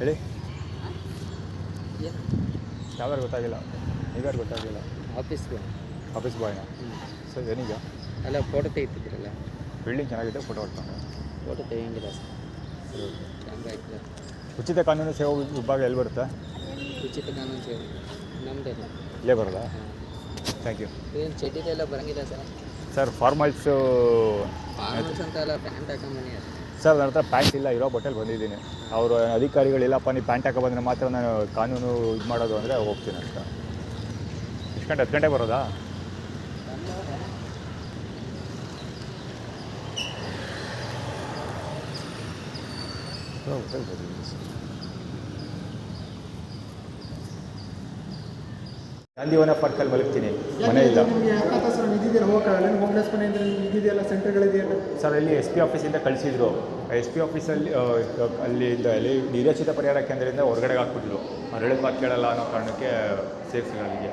ಹೇಳಿ. ಯಾವ್ಯಾರು ಗೊತ್ತಾಗಿಲ್ಲ, ನೀವ್ಯಾರು ಗೊತ್ತಾಗಿಲ್ಲ? ಆಫೀಸ್ ಬಾಯ್ನ? ಸರ್ ಏನೀಗ ಅಲ್ಲ ಫೋಟೋ ತೆಗಿತಿದ್ರಲ್ಲ, ಬಿಲ್ಡಿಂಗ್ ಚೆನ್ನಾಗಿದೆ, ಫೋಟೋ ಹೊಡ್ಕೊಂಡು ಫೋಟೋ ತೆಗಿಯಂಗಿಲ್ಲ ಸರ್. ಕ್ಯಾಮ್ರಾ ಇಟ್ಟಿಲ್ಲ. ಉಚಿತ ಕಾನೂನು ಸೇವಾ ವಿಭಾಗ ಎಲ್ಲಿ ಬರುತ್ತೆ? ಉಚಿತ ಕಾನೂನು ಸೇವೆ ನಮ್ಮದೇ ಇಲ್ಲೇ ಬರೋದಾ? Thank you. ಏನು ಚಡ್ಡಿದೆಲ್ಲ ಬರೋಂಗಿಲ್ಲ ಸರ್ ಫಾರ್ಮಲ್ಸು ಅಂತ ಅಲ್ಲ, ಪ್ಯಾಂಟ್ ಹಾಕೊಂಬನಿ. ಸರ್ ನನ್ನ ಹತ್ರ ಪ್ಯಾಂಟ್ ಇಲ್ಲ, ಇರೋ ಬಟ್ಟೆಲಿ ಬಂದಿದ್ದೀನಿ. ಅವರು ಅಧಿಕಾರಿಗಳಿಲ್ಲಪ್ಪ ನೀವು ಪ್ಯಾಂಟ್ ಹಾಕೊಬಂದರೆ ಮಾತ್ರ ನಾನು ಕಾನೂನು ಇದು ಮಾಡೋದು ಅಂದರೆ ಹೋಗ್ತೀನಿ ಅಂತ. ಎಷ್ಟು ಗಂಟೆ? 10 ಗಂಟೆಗೆ ಬರೋದಾ? ಗಾಂಧಿವನ ಪಾರ್ಕಲ್ಲಿ ಮಲಗ್ತೀನಿ, ಮನೆ ಇಲ್ಲ. ಸರ್ ಇಲ್ಲಿ SP ಆಫೀಸಿಂದ ಕಳಿಸಿದ್ರು. SP ಆಫೀಸಲ್ಲಿ ಅಲ್ಲಿಂದ ನಿರಾಶ್ರಿತ ಪರಿಹಾರ ಕೇಂದ್ರದಿಂದ ಹೊರಗಡೆಗೆ ಹಾಕ್ಬಿಟ್ರು. ಹೇಳಿದ ಮಾತು ಕೇಳಲ್ಲ ಅನ್ನೋ ಕಾರಣಕ್ಕೆ ಸೇಫ್ಸ್ಗಳಿಗೆ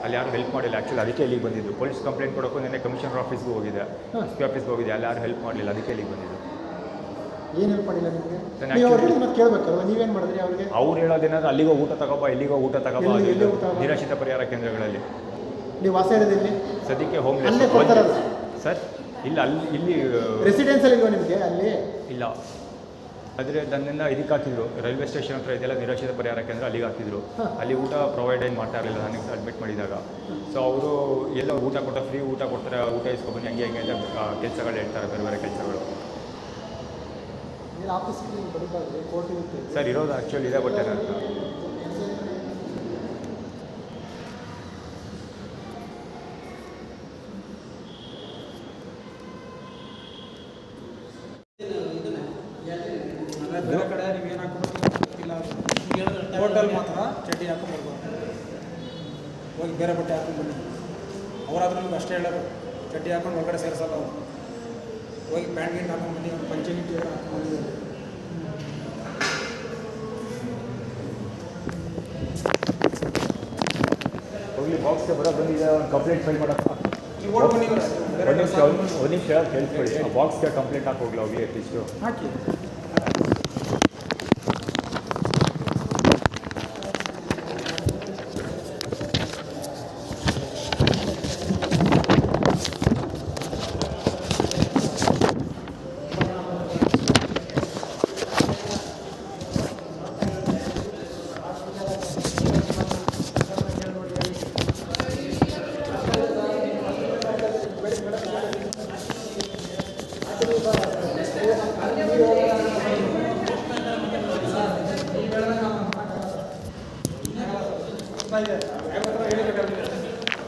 ಅಲ್ಲಿ ಯಾರು ಹೆಲ್ಪ್ ಮಾಡಿಲ್ಲ. ಆ್ಯಕ್ಚುಲಿ ಅದಕ್ಕೆ ಇಲ್ಲಿಗೆ ಬಂದಿದ್ದು. ಪೊಲೀಸ್ ಕಂಪ್ಲೇಂಟ್ ಕೊಡೋಕ್ಕೂ ನಿನ್ನೆ ಕಮಿಷನರ್ ಆಫೀಸ್ಗೂ ಹೋಗಿದೆ, SP ಆಫೀಸ್ಗೆ ಹೋಗಿದೆ, ಅಲ್ಲಿ ಯಾರು ಹೆಲ್ಪ್ ಮಾಡಲಿಲ್ಲ, ಅದಕ್ಕೆ ಇಲ್ಲಿಗೆ ಬಂದಿದ್ದು. ಏನು ಹೆಲ್ಪ್ ಮಾಡಿಲ್ಲ ನಿಮಗೆ? ಮತ್ತೆ ಕೇಳಬೇಕಲ್ವ, ನೀವೇನು ಮಾಡಿದ್ರಿ ಅವ್ರಿಗೆ? ಅವ್ರು ಹೇಳೋದೇನಾದ್ರೆ ಅಲ್ಲಿಗೋ ಊಟ ತಗೋಬ, ಇಲ್ಲಿಗೋ ಊಟ ತಗೋಬ, ನಿರಾಶ್ರಿತ ಪರಿಹಾರ ಕೇಂದ್ರಗಳಲ್ಲಿ. ನೀವು ವಾಸ ಇರೋದಿಲ್ಲಿ? ಸದ್ಯಕ್ಕೆ ಹೋಮ್ಲೆಸ್ ಸರ್. ಇಲ್ಲ, ಇಲ್ಲಿ ರೆಸಿಡೆನ್ಸಲ್ಲಿ ಇಲ್ವಾ ನಿಮಗೆ? ಅಲ್ಲಿ ಇಲ್ಲ. ಆದರೆ ನನ್ನನ್ನು ಇದಕ್ಕೆ ಹಾಕಿದ್ರು, ರೈಲ್ವೆ ಸ್ಟೇಷನ್ ಹತ್ರ ಇದೆಲ್ಲ ನಿರಾಶ್ರಿತ ಪರಿಹಾರ ಕೇಂದ್ರ, ಅಲ್ಲಿಗೆ ಹಾಕಿದ್ರು. ಅಲ್ಲಿ ಊಟ ಪ್ರೊವೈಡ್ ಏನು ಮಾಡ್ತಾ ಇರಲಿಲ್ಲ ನನಗೆ ಅಡ್ಮಿಟ್ ಮಾಡಿದಾಗ. ಸೊ ಅವರು ಎಲ್ಲ ಊಟ ಕೊಟ್ಟ ಫ್ರೀ ಊಟ ಕೊಡ್ತಾರೆ, ಊಟ ಇಸ್ಕೊಬನ್ನಿ ಹಂಗೆ ಹಂಗೆ ಅಂತ ಕೆಲಸಗಳು ಹೇಳ್ತಾರೆ, ಬೇರೆ ಬೇರೆ ಕೆಲಸಗಳು. ಸರ್ ಇರೋದು ಆ್ಯಕ್ಚುಲಿ ಇದೆ, ಬಟ್ ಏನಂತ ಬೇರೆ ಕಡೆ ನೀವು ಏನು ಹಾಕೋಲ್ಲ. ಹೋಟೆಲ್ ಮಾತ್ರ ಚಡ್ಡಿ ಹಾಕೊಂಡು ಬರ್ಬೋದು, ಹೋಗಿ ಬೇರೆ ಬಟ್ಟೆ ಹಾಕೊಂಡು ಬನ್ನಿ. ಅವರಾದ್ರೂ ನಿಮ್ಗೆ ಅಷ್ಟೇ ಹೇಳೋರು, ಚಡ್ಡಿ ಹಾಕೊಂಡು ಹೊರಗಡೆ ಸೇರಿಸಲ್ಲ ಅವರು. ಹೋಗಿ ಪ್ಯಾಂಟ್ ಗಿಂಟ್ ಹಾಕೊಂಡು ಬನ್ನಿ, ಪಂಚೆ ಗಿಂಟಿ ಹಾಕೊಂಡು ಬಂದಿದ್ದಾರೆ. ಹೋಗ್ಲಿ, ಬಾಕ್ಸ್ಗೆ ಬರೋ ಬಂದಿದೆ, ಒಂದು ಕಂಪ್ಲೇಂಟ್ ಫೈಲ್ ಮಾಡೋಕ್ಕೆ. ನೀವು ಓಡ್ ಬನ್ನಿ, ಒಂದು ನಿಮಿಷ ಕೇಳಿಸ್ಕೊಳ್ಳಿ. ಆ ಬಾಕ್ಸ್ಗೆ ಕಂಪ್ಲೇಂಟ್ ಹಾಕಿ ಹೋಗ್ಲಿ, ಹೋಗ್ಲಿ ಅಟ್ಲೀಸ್ಟು ಹಾಕಿ.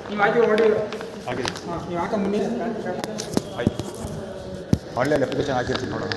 ನೀವು ಹಾಕಿ ಹೊಡಿ ಆಗಿದೆ. ಹಾಂ, ನೀವು ಹಾಕ ಬನ್ನಿ. ಆಯ್ತು, ಆನ್ಲೈನ್ ಅಪ್ಲಿಕೇಶನ್ ಹಾಕಿರ್ತೀನಿ ನೋಡೋಣ.